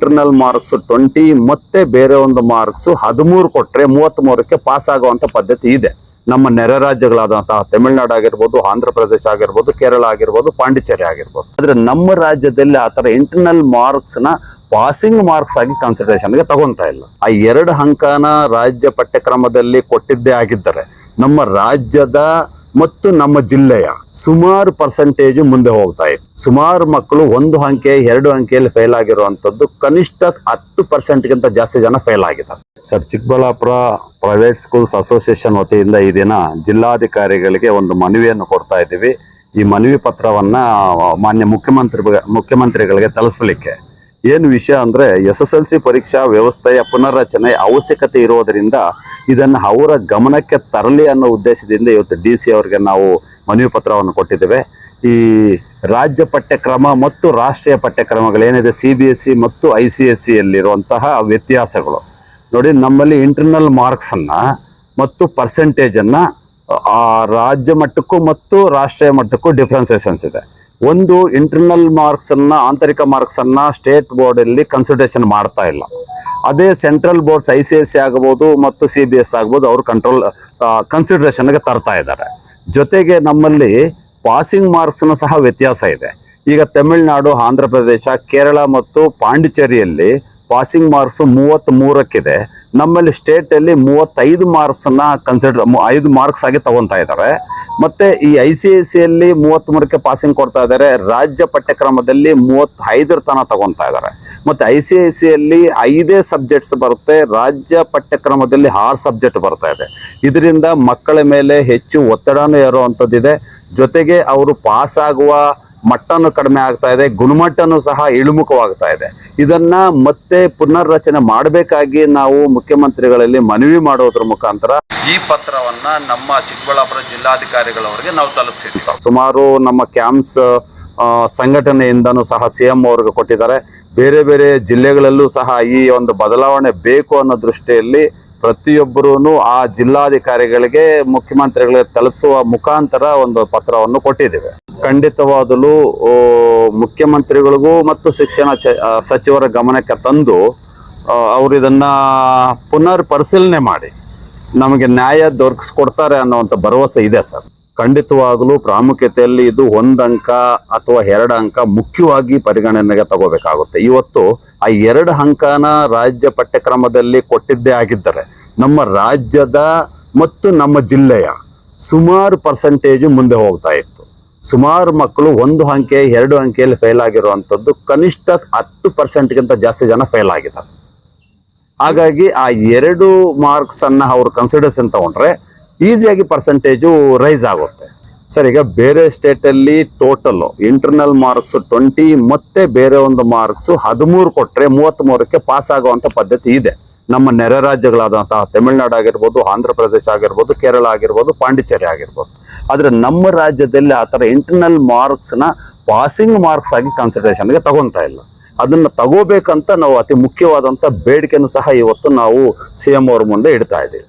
Internal marks 20 ಮತ್ತೆ ಬೇರೆ ಒಂದು ಮಾರ್ಕ್ಸ್ 13 ಕೊಟ್ರೆ 33ಕ್ಕೆ ಪಾಸ್ ಆಗುವಂತ ಪದ್ಧತಿ ಇದೆ. ನಮ್ಮ ನೆರೆ ರಾಜ್ಯಗಳಾದಂತಹ ತಮಿಳುನಾಡು ಆಗಿರ್ಬೋದು, ಆಂಧ್ರ ಪ್ರದೇಶ ಆಗಿರ್ಬೋದು, ಕೇರಳ ಆಗಿರ್ಬೋದು, ಪಾಂಡಿಚೇರಿ ಆಗಿರ್ಬೋದು. ಆದ್ರೆ ನಮ್ಮ ರಾಜ್ಯದಲ್ಲಿ ಆತರ ಇಂಟರ್ನಲ್ ಮಾರ್ಕ್ಸ್ ನ ಪಾಸಿಂಗ್ ಮಾರ್ಕ್ಸ್ ಆಗಿ ಕನ್ಸಿಡರೇಷನ್ಗೆ ತಗೊಂತಾ ಇಲ್ಲ. ಆ 2 ಅಂಕನ ರಾಜ್ಯ ಪಠ್ಯಕ್ರಮದಲ್ಲಿ ಕೊಟ್ಟಿದ್ದೇ ಆಗಿದ್ದರೆ ನಮ್ಮ ರಾಜ್ಯದ ಮತ್ತು ನಮ್ಮ ಜಿಲ್ಲೆಯ ಸುಮಾರು ಪರ್ಸೆಂಟೇಜ್ ಮುಂದೆ ಹೋಗ್ತಾ ಇದೆ. ಸುಮಾರು ಮಕ್ಕಳು 1 ಅಂಕೆ 2 ಅಂಕೆಯಲ್ಲಿ ಫೇಲ್ ಆಗಿರುವಂತದ್ದು ಕನಿಷ್ಠ 10% ಜಾಸ್ತಿ ಜನ ಫೇಲ್ ಆಗಿದ್ದಾರೆ. Sir, Chikkaballapura private schools association ವತಿಯಿಂದ ಈ ದಿನ ಜಿಲ್ಲಾಧಿಕಾರಿಗಳಿಗೆ ಒಂದು ಮನವಿಯನ್ನು ಕೊಡ್ತಾ ಇದ್ದೀವಿ. ಈ ಮನವಿ ಪತ್ರವನ್ನ ಮಾನ್ಯ ಮುಖ್ಯಮಂತ್ರಿಗಳಿಗೆ ತಲುಪಿಸಲಿಕ್ಕೆ ಏನು ವಿಷಯ ಅಂದ್ರೆ SSLC ಪರೀಕ್ಷಾ ವ್ಯವಸ್ಥೆಯ ಪುನರ್ರಚನೆ ಅವಶ್ಯಕತೆ ಇರೋದರಿಂದ ಇದನ್ನು ಅವರ ಗಮನಕ್ಕೆ ತರಲಿ ಅನ್ನೋ ಉದ್ದೇಶದಿಂದ ಇವತ್ತು DC ಅವರಿಗೆ ನಾವು ಮನವಿ ಪತ್ರವನ್ನು ಕೊಟ್ಟಿದ್ದೇವೆ. ಈ ರಾಜ್ಯ ಪಠ್ಯಕ್ರಮ ಮತ್ತು ರಾಷ್ಟ್ರೀಯ ಪಠ್ಯಕ್ರಮಗಳೇನಿದೆ CBSE ಮತ್ತು ICSE ಯಲ್ಲಿರುವಂತಹ ವ್ಯತ್ಯಾಸಗಳು ನೋಡಿ. ನಮ್ಮಲ್ಲಿ ಇಂಟರ್ನಲ್ ಮಾರ್ಕ್ಸ್ ಅನ್ನ ಮತ್ತು ಪರ್ಸೆಂಟೇಜ್ ಅನ್ನ ರಾಜ್ಯ ಮಟ್ಟಕ್ಕೂ ಮತ್ತು ರಾಷ್ಟ್ರೀಯ ಮಟ್ಟಕ್ಕೂ ಡಿಫ್ರೆನ್ಸಿಯೇಷನ್ಸ್ ಇದೆ. ಒಂದು ಇಂಟರ್ನಲ್ ಮಾರ್ಕ್ಸ್ ಅನ್ನ, ಆಂತರಿಕ ಮಾರ್ಕ್ಸ್ ಅನ್ನ ಸ್ಟೇಟ್ ಬೋರ್ಡ್ ಅಲ್ಲಿ ಕನ್ಸಿಡರೇಷನ್ ಮಾಡ್ತಾ ಇಲ್ಲ. ಅದೇ ಸೆಂಟ್ರಲ್ ಬೋರ್ಡ್ಸ್ ICSE ಆಗಬಹುದು ಮತ್ತು CBS ಆಗಬಹುದು, ಅವರು ಕನ್ಸಿಡರೇಷನ್ಗೆ ತರ್ತಾ ಇದ್ದಾರೆ. ಜೊತೆಗೆ ನಮ್ಮಲ್ಲಿ ಪಾಸಿಂಗ್ ಮಾರ್ಕ್ಸ್ ಸಹ ವ್ಯತ್ಯಾಸ ಇದೆ. ಈಗ ತಮಿಳುನಾಡು, ಆಂಧ್ರ ಪ್ರದೇಶ, ಕೇರಳ ಮತ್ತು ಪಾಂಡಿಚೇರಿಯಲ್ಲಿ ಪಾಸಿಂಗ್ ಮಾರ್ಕ್ಸ್ 33ಕ್ಕಿದೆ. ನಮ್ಮಲ್ಲಿ ಸ್ಟೇಟ್ ಅಲ್ಲಿ 35 ಮಾರ್ಕ್ಸ್ ನ 5 ಮಾರ್ಕ್ಸ್ ಆಗಿ ತಗೊಂತಾ ಇದ್ದಾರೆ. ಮತ್ತೆ ಈ ICSE ಯಲ್ಲಿ 33ಕ್ಕೆ ಪಾಸಿಂಗ್ ಕೊಡ್ತಾ ಇದ್ದಾರೆ. ರಾಜ್ಯ ಪಠ್ಯಕ್ರಮದಲ್ಲಿ 35 ತನ ತಗೊಂತಾ ಇದ್ದಾರೆ. ಮತ್ತೆ ICSE ಯಲ್ಲಿ 5 ಸಬ್ಜೆಕ್ಟ್ಸ್ ಬರುತ್ತೆ, ರಾಜ್ಯ ಪಠ್ಯಕ್ರಮದಲ್ಲಿ 6 ಸಬ್ಜೆಕ್ಟ್ ಬರ್ತಾ ಇದೆ. ಇದರಿಂದ ಮಕ್ಕಳ ಮೇಲೆ ಹೆಚ್ಚು ಒತ್ತಡನೂ ಏರುವಂಥದ್ದಿದೆ. ಜೊತೆಗೆ ಅವರು ಪಾಸ್ ಆಗುವ ಮಟ್ಟನೂ ಕಡಿಮೆ ಆಗ್ತಾ ಇದೆ, ಗುಣಮಟ್ಟನೂ ಸಹ ಇಳಿಮುಖವಾಗ್ತಾ ಇದೆ. ಇದನ್ನ ಮತ್ತೆ ಪುನರ್ರಚನೆ ಮಾಡಬೇಕಾಗಿ ನಾವು ಮುಖ್ಯಮಂತ್ರಿಗಳಲ್ಲಿ ಮನವಿ ಮಾಡೋದ್ರ ಮುಖಾಂತರ ಈ ಪತ್ರವನ್ನ ನಮ್ಮ ಚಿಕ್ಕಬಳ್ಳಾಪುರ ಜಿಲ್ಲಾಧಿಕಾರಿಗಳವರಿಗೆ ನಾವು ತಲುಪಿಸಿದ್ದೀವಿ. ಸುಮಾರು ನಮ್ಮ ಕ್ಯಾಂಪ್ಸ್ ಸಂಘಟನೆಯಿಂದನೂ ಸಹ CM ಅವ್ರಿಗೆ ಕೊಟ್ಟಿದ್ದಾರೆ. ಬೇರೆ ಬೇರೆ ಜಿಲ್ಲೆಗಳಲ್ಲೂ ಸಹ ಈ ಒಂದು ಬದಲಾವಣೆ ಬೇಕು ಅನ್ನೋ ದೃಷ್ಟಿಯಲ್ಲಿ ಪ್ರತಿಯೊಬ್ಬರೂ ಆ ಜಿಲ್ಲಾಧಿಕಾರಿಗಳಿಗೆ ಮುಖ್ಯಮಂತ್ರಿಗಳಿಗೆ ತಲುಪಿಸುವ ಮುಖಾಂತರ ಒಂದು ಪತ್ರವನ್ನು ಕೊಟ್ಟಿದ್ದೇವೆ. ಖಂಡಿತವಾಗಲೂ ಮುಖ್ಯಮಂತ್ರಿಗಳಿಗೂ ಮತ್ತು ಶಿಕ್ಷಣ ಸಚಿವರ ಗಮನಕ್ಕೆ ತಂದು ಅವರು ಇದನ್ನ ಪುನರ್ ಪರಿಶೀಲನೆ ಮಾಡಿ ನಮಗೆ ನ್ಯಾಯ ದೊರಕಿಸ್ಕೊಡ್ತಾರೆ ಅನ್ನುವಂಥ ಭರವಸೆ ಇದೆ ಸರ್. ಖಂಡಿತವಾಗಲೂ ಪ್ರಾಮುಖ್ಯತೆಯಲ್ಲಿ ಇದು 1 ಅಂಕ ಅಥವಾ 2 ಅಂಕ ಮುಖ್ಯವಾಗಿ ಪರಿಗಣನೆಗೆ ತಗೋಬೇಕಾಗುತ್ತೆ. ಇವತ್ತು ಆ 2 ಅಂಕನ ರಾಜ್ಯ ಪಠ್ಯಕ್ರಮದಲ್ಲಿ ಕೊಟ್ಟಿದ್ದೇ ಆಗಿದ್ದರೆ ನಮ್ಮ ರಾಜ್ಯದ ಮತ್ತು ನಮ್ಮ ಜಿಲ್ಲೆಯ ಸುಮಾರು ಪರ್ಸೆಂಟೇಜ್ ಮುಂದೆ ಹೋಗ್ತಾ ಇತ್ತು. ಸುಮಾರು ಮಕ್ಕಳು 1 ಅಂಕೆ 2 ಅಂಕೆಯಲ್ಲಿ ಫೇಲ್ ಆಗಿರುವಂಥದ್ದು ಕನಿಷ್ಠ 10% ಜಾಸ್ತಿ ಜನ ಫೇಲ್ ಆಗಿದ್ದಾರೆ. ಹಾಗಾಗಿ ಆ 2 ಮಾರ್ಕ್ಸ್ ಅನ್ನ ಅವರು ಕನ್ಸಿಡರೇಷನ್ ತಗೊಂಡ್ರೆ ಈಸಿಯಾಗಿ ಪರ್ಸೆಂಟೇಜು ರೈಸ್ ಆಗುತ್ತೆ ಸರ್. ಈಗ ಬೇರೆ ಸ್ಟೇಟ್ ಅಲ್ಲಿ ಟೋಟಲ್ ಇಂಟರ್ನಲ್ ಮಾರ್ಕ್ಸ್ 20 ಮತ್ತೆ ಬೇರೆ ಒಂದು ಮಾರ್ಕ್ಸ್ 13 ಕೊಟ್ರೆ 33ಕ್ಕೆ ಪಾಸ್ ಆಗುವಂತ ಪದ್ಧತಿ ಇದೆ. ನಮ್ಮ ನೆರೆ ರಾಜ್ಯಗಳಾದಂತಹ ತಮಿಳುನಾಡು ಆಗಿರ್ಬೋದು, ಆಂಧ್ರ ಪ್ರದೇಶ ಆಗಿರ್ಬೋದು, ಕೇರಳ ಆಗಿರ್ಬೋದು, ಪಾಂಡಿಚೇರಿ ಆಗಿರ್ಬೋದು. ಆದ್ರೆ ನಮ್ಮ ರಾಜ್ಯದಲ್ಲಿ ಆತರ ಇಂಟರ್ನಲ್ ಮಾರ್ಕ್ಸ್ ನ ಪಾಸಿಂಗ್ ಮಾರ್ಕ್ಸ್ ಆಗಿ ಕನ್ಸಿಡರೇಷನ್ಗೆ ತಗೊಂತಾ ಇಲ್ಲ. ಅದನ್ನ ತಗೋಬೇಕಂತ ನಾವು ಅತಿ ಮುಖ್ಯವಾದಂತ ಬೇಡಿಕೆಯನ್ನು ಸಹ ಇವತ್ತು ನಾವು CM ಅವ್ರ ಮುಂದೆ ಇಡ್ತಾ ಇದ್ದೀವಿ.